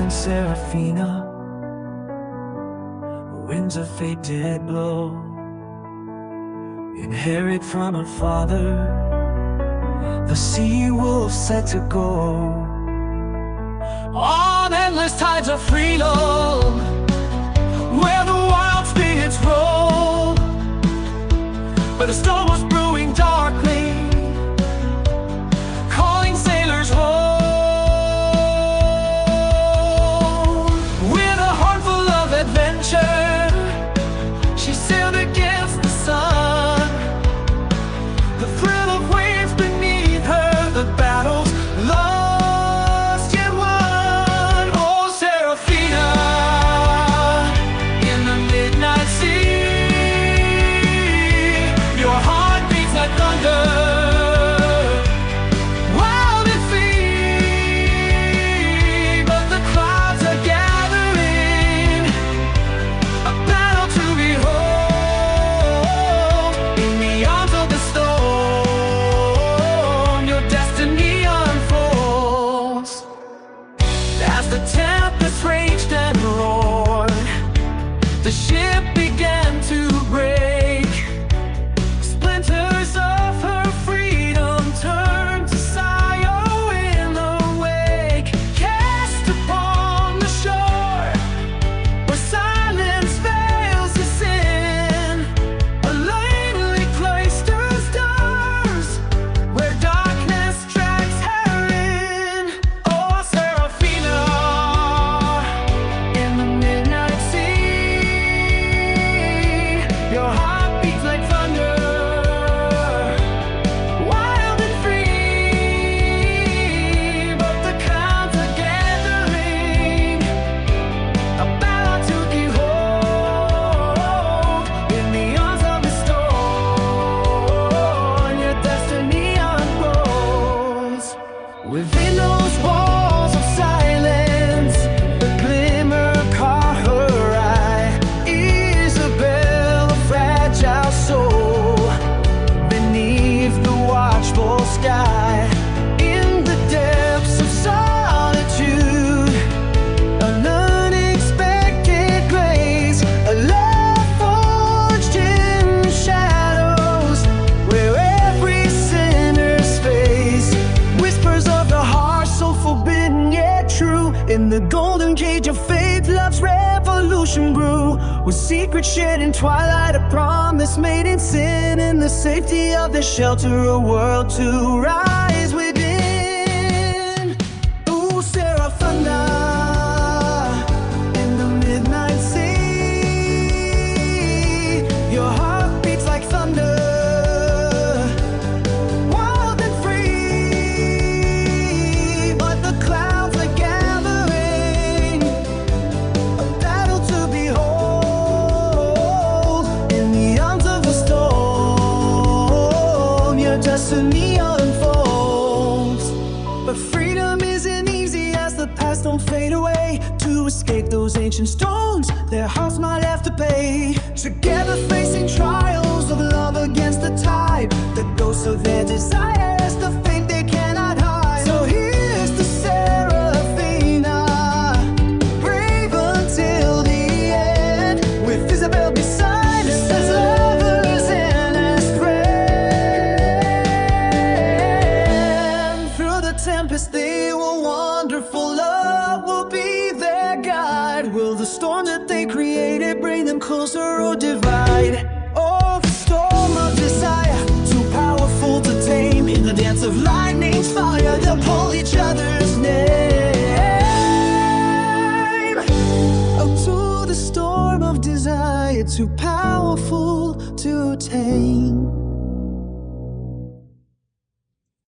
and Seraphina, winds of fate did blow, inherit from her father the sea wolf set to go on endless tides of freedom, where the wild spirits roll. But the storm was brewing darkly, calling sailors home. With a heart full of adventure, she sailed against the sun. The thrill of waves beneath her, the battles lost yet won. Oh, Seraphina, in the midnight sea, your heart beats like thunder, wild and free. But the clouds are gathering, a battle to behold. In the arms of the storm, your destiny unfolds. As the tempest raged and roared, the ship began to break. Splinters of her freedom turned to sorrow in the wake. Cast upon the shore, where silence veils the sin, a lonely cloister's doors, where darkness drags her in. Oh, Seraphina, in the midnight sea, your heart beats like thunder, wild and free. But the clouds are gathering, a battle to behold. In the arms of the storm, your destiny unfolds. Within those walls of silence, the glimmer caught her eye. Isabel, a fragile soul, beneath the watchful sky. In the depths of solitude, an unexpected grace, a love forged in the shadows, where every sinner's face whispers of the heart so forbidden yet true. In the golden cage of faith, love's revolution grew, with secrets shared in twilight, a promise made in sin. In the safety of the shelter, a world to rise within. Ooh, Seraphina, in the midnight sea, your heart beats like thunder, wild and free. But the clouds are gathering, a battle to behold. In the arms of the storm, your destiny unfolds. But freedom isn't easy, as the past don't fade away. To escape those ancient stones, their hearts might have to pay. Together facing trials of love against the tide, the ghosts of their desires, the fate they cannot hide. So here's to Seraphina, brave until the end, with Isabel beside us as lovers and as friends. Through the tempest they will wander, for love will be their guide. Will the storm that they created bring them closer or divide? Oh, the storm of desire, too powerful to tame. In the dance of lightning's fire, they'll pull each other's name. Oh, to the storm of desire, too powerful to tame.